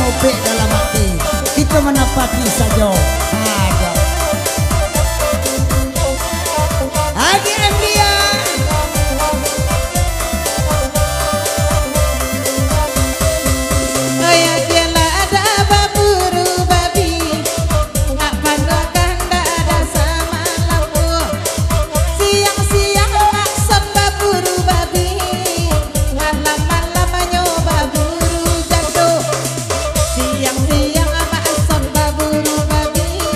nyopek dalam hati, kita menapaki saja. Ada Agi Emlia. Siang-siang mak son baburu babi.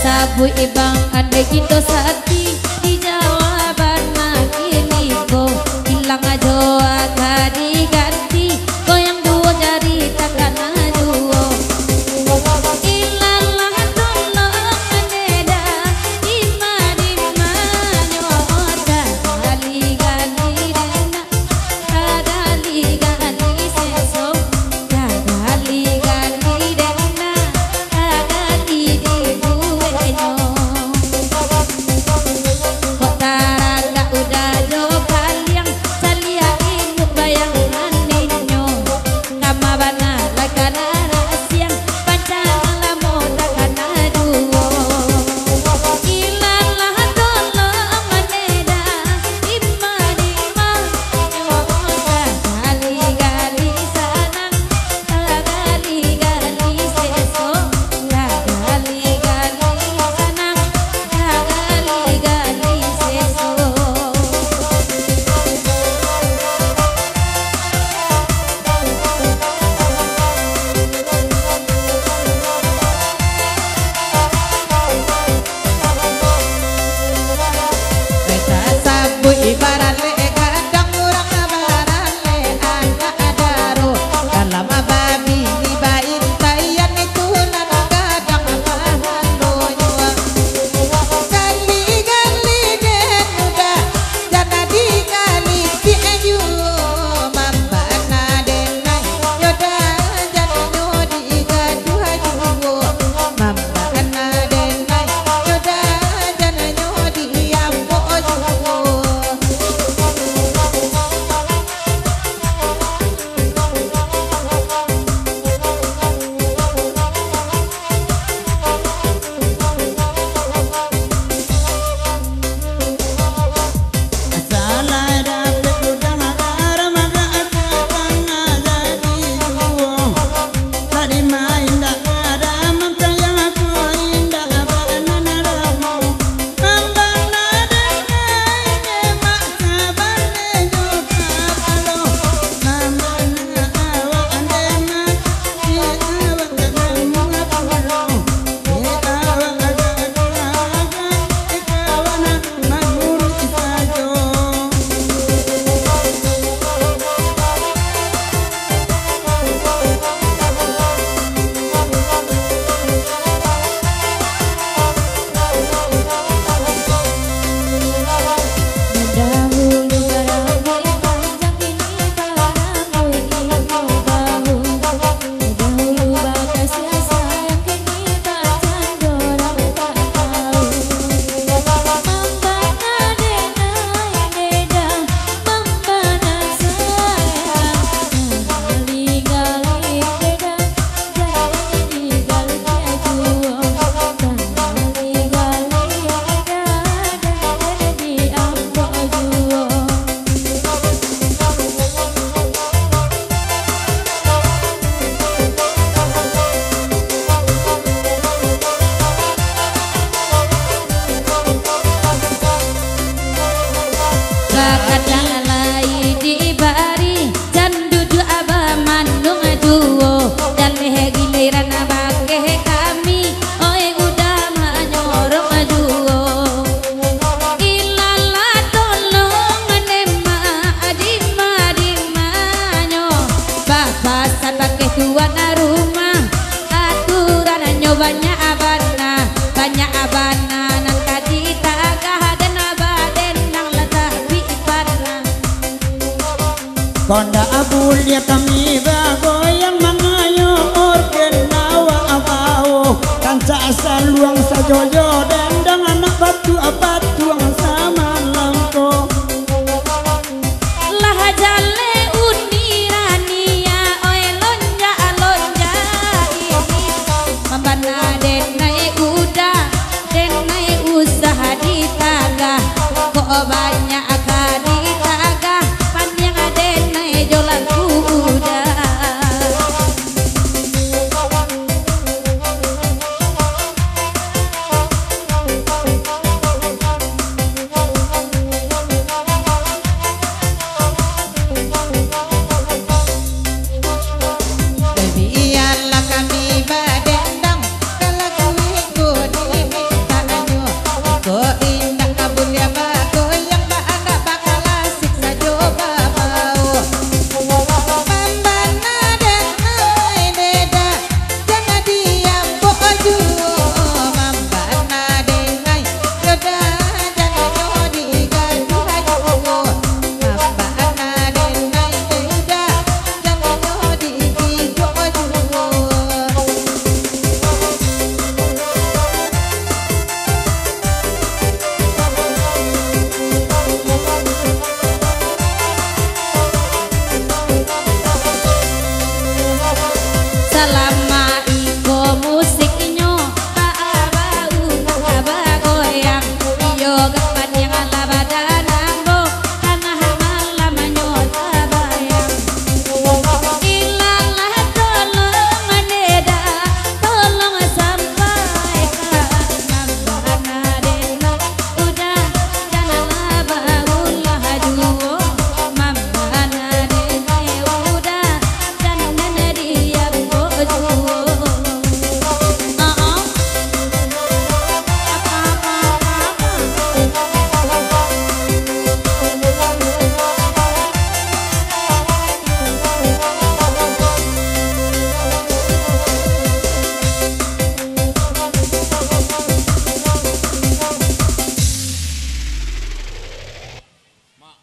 sabu ibang ande kita sati di jawaban makin iko hilang aja tadi ganti goyang dua jari takkan aduo ilalah tolong aneda dima nyota kali gali dena kadali gali seso kadali gali dena kadali di buenyo kok tarada udah jo kaliang salia ibu bayangan ninyo kama bana lakana rasiang pancang lamo takana duo ilalah tolong aneda dima nyota kali gali sanang kali gali seso kali gali sanang kali gali seso Kita sabu ibarat le kadang urang baran le anak adaro dalam babi libain tayan itu nan kadang bahan doyo kali den udah jana dikali piaju mambana denai yoda jana nyodi gaduh juwo mambana denai yoda jana nyodi ambo juwo salah dapet udah magar maka akan jadi juwo tadi main dak ada maka yang aku indah banana ramo mambana denai mak sabane juta alo mambana awak andema si awak ketemu ngapulo awak agak ikawana maguru isajo dahulu barangmu panjang kini barangmu ini bahu dahulu bakas sayang kini pacan dorang tak tahu mambana denai neda mambana sayang gali gali neda jadi gali ajuo gali gali neda jadi ambo juo kadang lai di bari dan duduk abah mandung aduo dan lehe giliran abake kami oi udah manyorong aduo ilalah tolong nema adima nyo bapak sabake tuan rumah aturan banyak abana nan kadi tagah dan abaden nang latah biparna konda abulia kami bagoyang mangayo orken nawa abao kanca asal luang sajoyo